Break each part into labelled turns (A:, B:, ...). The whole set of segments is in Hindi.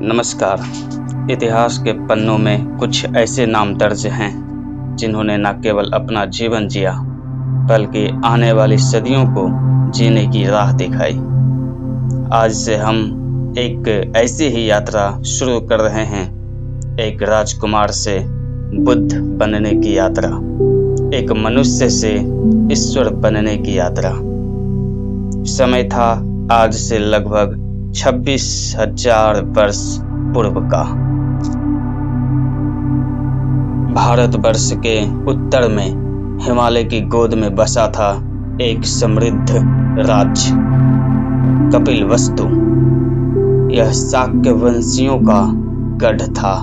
A: नमस्कार। इतिहास के पन्नों में कुछ ऐसे नाम दर्ज हैं जिन्होंने न केवल अपना जीवन जिया बल्कि आने वाली सदियों को जीने की राह दिखाई। आज से हम एक ऐसी ही यात्रा शुरू कर रहे हैं, एक राजकुमार से बुद्ध बनने की यात्रा, एक मनुष्य से ईश्वर बनने की यात्रा। समय था आज से लगभग 26,000 वर्ष पूर्व का। भारतवर्ष के उत्तर में हिमालय की गोद में बसा था एक समृद्ध राज्य, कपिलवस्तु। यह शाक्य वंशियों का गढ़ था।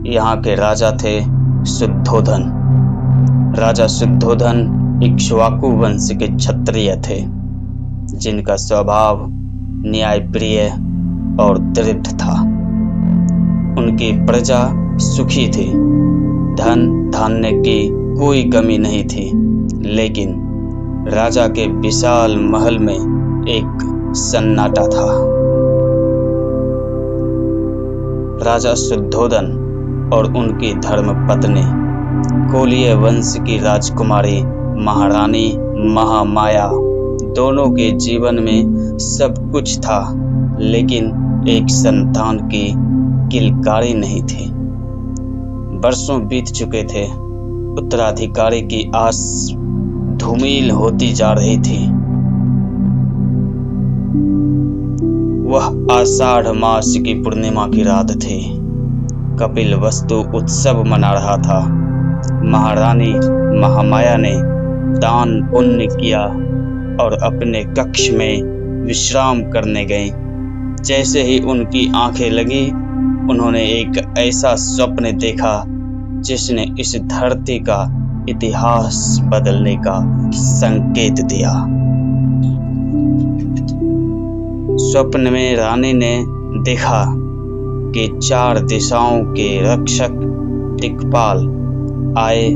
A: यहाँ के राजा थे शुद्धोधन। राजा शुद्धोधन इक्ष्वाकु वंश के क्षत्रिय थे, जिनका स्वभाव न्यायप्रिय और दृढ़ था। उनकी प्रजा सुखी थी, धन धान्य की कोई कमी नहीं थी, लेकिन राजा के विशाल महल में एक सन्नाटा था। राजा शुद्धोधन और उनकी धर्मपत्नी कोलीय वंश की राजकुमारी महारानी महामाया दोनों के जीवन में सब कुछ था, लेकिन एक संतान की किलकारी नहीं थी। वर्षों बीत चुके थे, उत्तराधिकारी की आस धूमिल होती जा रही थी। वह आषाढ़ मास की पूर्णिमा की रात थी। कपिलवस्तु उत्सव मना रहा था। महारानी महामाया ने दान पुण्य किया और अपने कक्ष में विश्राम करने गई। जैसे ही उनकी आंखें लगी, उन्होंने एक ऐसा स्वप्न देखा जिसने इस धरती का इतिहास बदलने का संकेत दिया। स्वप्न में रानी ने देखा कि 4 दिशाओं के रक्षक दिक्पाल आए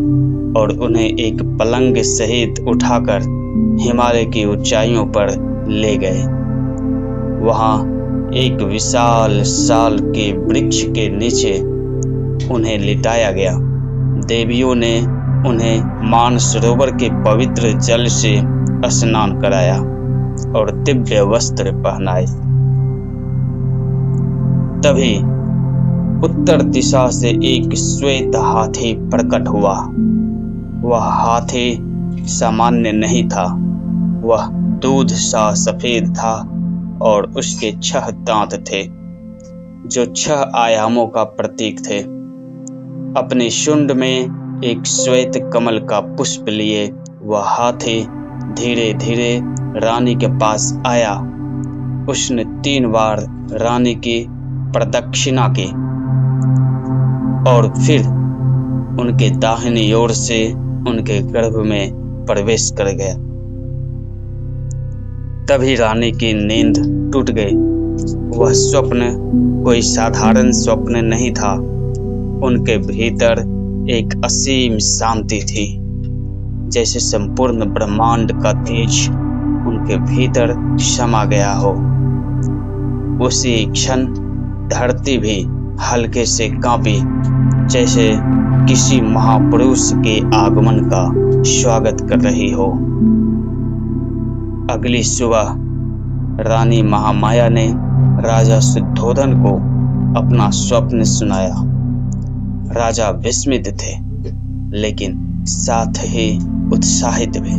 A: और उन्हें एक पलंग सहित उठाकर हिमालय की ऊंचाइयों पर ले गए। वहां एक विशाल साल के वृक्ष के नीचे उन्हें लिटाया गया। देवियों ने उन्हें मानसरोवर के पवित्र जल से स्नान कराया और दिव्य वस्त्र पहनाए। तभी उत्तर दिशा से एक श्वेत हाथी प्रकट हुआ। वह हाथी सामान्य नहीं था, वह दूध सा सफेद था और उसके 6 दांत थे, जो 6 आयामों का प्रतीक थे। अपने शुंड में एक श्वेत कमल का पुष्प लिए वह हाथी धीरे धीरे रानी के पास आया। उसने 3 बार रानी की प्रदक्षिणा की और फिर उनके दाहिनी ओर से उनके गर्भ में प्रवेश कर गया। तभी रानी की नींद टूट गई। वह स्वप्न कोई साधारण स्वप्न नहीं था। उनके भीतर एक असीम शांति थी, जैसे संपूर्ण ब्रह्मांड का तेज उनके भीतर समा गया हो। उसी क्षण धरती भी हल्के से कांपी, जैसे किसी महापुरुष के आगमन का स्वागत कर रही हो। अगली सुबह रानी महामाया ने राजा शुद्धोधन को अपना स्वप्न सुनाया। राजा विस्मित थे, लेकिन साथ ही उत्साहित भी।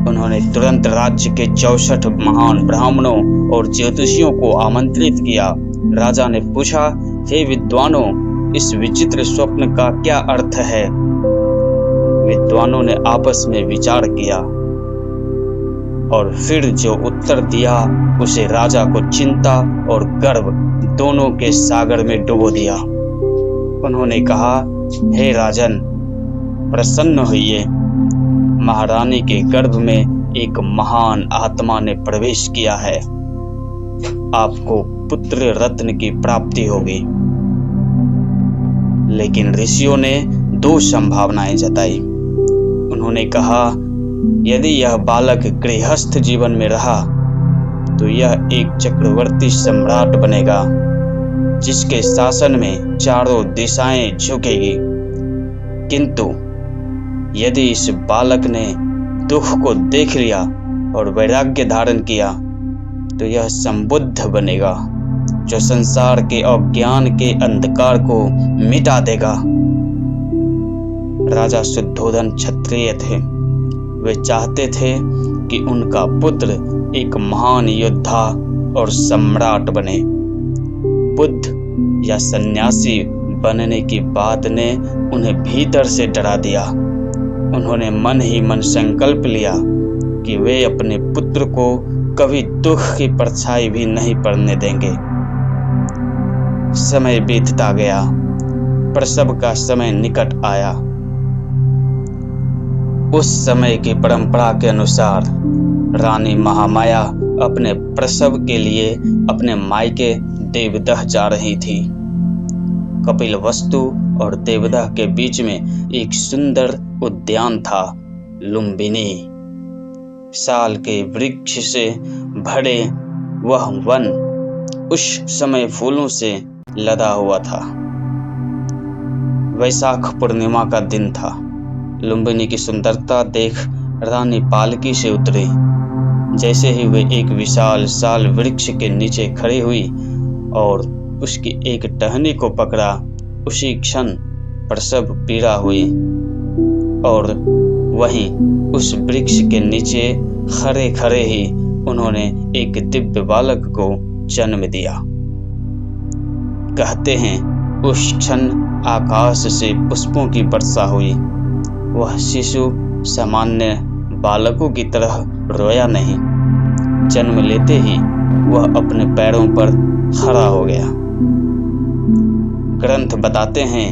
A: उन्होंने तुरंत राज्य के 64 महान ब्राह्मणों और ज्योतिषियों को आमंत्रित किया। राजा ने पूछा, हे विद्वानों, इस विचित्र स्वप्न का क्या अर्थ है? विद्वानों ने आपस में विचार किया और फिर जो उत्तर दिया उसे राजा को चिंता और गर्व दोनों के सागर में डुबो दिया। उन्होंने कहा, हे राजन, प्रसन्न होइए। महारानी के गर्भ में एक महान आत्मा ने प्रवेश किया है। आपको पुत्र रत्न की प्राप्ति होगी। लेकिन ऋषियों ने 2 संभावनाएं जताई। उन्होंने कहा, यदि यह बालक गृहस्थ जीवन में रहा तो यह एक चक्रवर्ती सम्राट बनेगा, जिसके शासन में चारों दिशाएं झुकेगी। किंतु यदि इस बालक ने दुख को देख लिया और वैराग्य धारण किया तो यह संबुद्ध बनेगा, जो संसार के अज्ञान के अंधकार को मिटा देगा। राजा शुद्धोधन क्षत्रिय थे। वे चाहते थे कि उनका पुत्र एक महान योद्धा और सम्राट बने। बुद्ध या सन्यासी बनने की बात ने उन्हें भीतर से डरा दिया। उन्होंने मन ही मन संकल्प लिया कि वे अपने पुत्र को कभी दुख की परछाई भी नहीं पड़ने देंगे। समय बीतता गया, प्रसव का समय निकट आया। उस समय की परंपरा के अनुसार रानी महामाया अपने प्रसव के लिए अपने मायके देवदह जा रही थी। कपिलवस्तु और देवदह के बीच में एक सुंदर उद्यान था, लुम्बिनी। साल के वृक्ष से भरे वह वन उस समय फूलों से लदा हुआ था। वैशाख पूर्णिमा का दिन था। लुम्बिनी की सुंदरता देख रानी पालकी से उतरी। जैसे ही वे एक विशाल साल वृक्ष के नीचे खड़ी हुई और उसकी एक टहनी को पकड़ा, उसी क्षण प्रसव पीड़ा हुई और वहीं उस वृक्ष के नीचे खड़े खड़े ही उन्होंने एक दिव्य बालक को जन्म दिया। कहते हैं उस क्षण आकाश से पुष्पों की वर्षा हुई। वह शिशु सामान्य बालकों की तरह रोया नहीं। जन्म लेते ही वह अपने पैरों पर खड़ा हो गया। ग्रंथ बताते हैं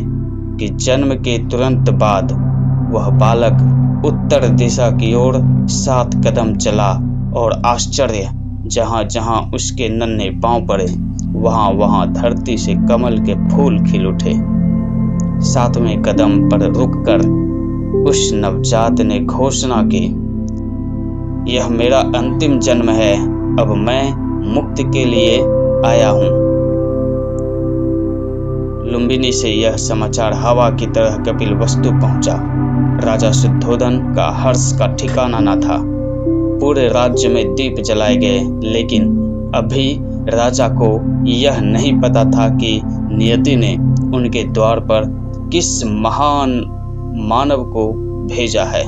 A: कि जन्म के तुरंत बाद वह बालक उत्तर दिशा की ओर 7 कदम चला और आश्चर्य, जहां जहां उसके नन्हे पांव पड़े वहां वहां धरती से कमल के फूल खिल उठे। 7वें कदम पर रुककर उस नवजात ने घोषणा की, यह मेरा अंतिम जन्म है, अब मैं मुक्ति के लिए आया हूं। लुम्बिनी से यह समाचार हवा की तरह कपिलवस्तु पहुंचा। राजा शुद्धोधन का हर्ष का ठिकाना न था। पूरे राज्य में दीप जलाए गए, लेकिन अभी राजा को यह नहीं पता था कि नियति ने उनके द्वार पर किस महान मानव को भेजा है।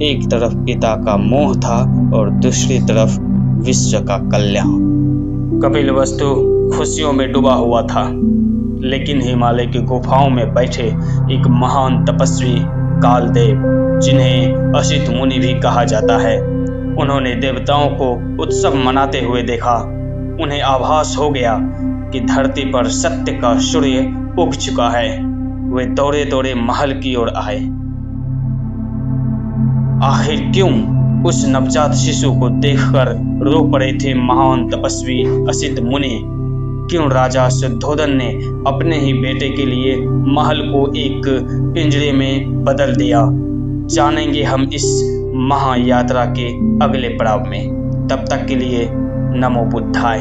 A: एक तरफ पिता का मोह था और दूसरी तरफ विश्व का कल्याण। कपिलवस्तु खुशियों में डूबा हुआ था, लेकिन हिमालय की गुफाओं में बैठे एक महान तपस्वी कालदेव, जिन्हें असित मुनि भी कहा जाता है, उन्होंने देवताओं को उत्सव मनाते हुए देखा। उन्हें आभास हो गया कि धरती पर सत्य का सूर्य उग चुका है। वे दौड़े दौड़े महल की ओर आए। आखिर क्यों उस नवजात शिशु को देखकर रो पड़े थे महान तपस्वी असित मुनि? क्यों राजा शुद्धोधन ने अपने ही बेटे के लिए महल को एक पिंजरे में बदल दिया? जानेंगे हम इस महायात्रा के अगले पड़ाव में। तब तक के लिए नमो बुद्धाय।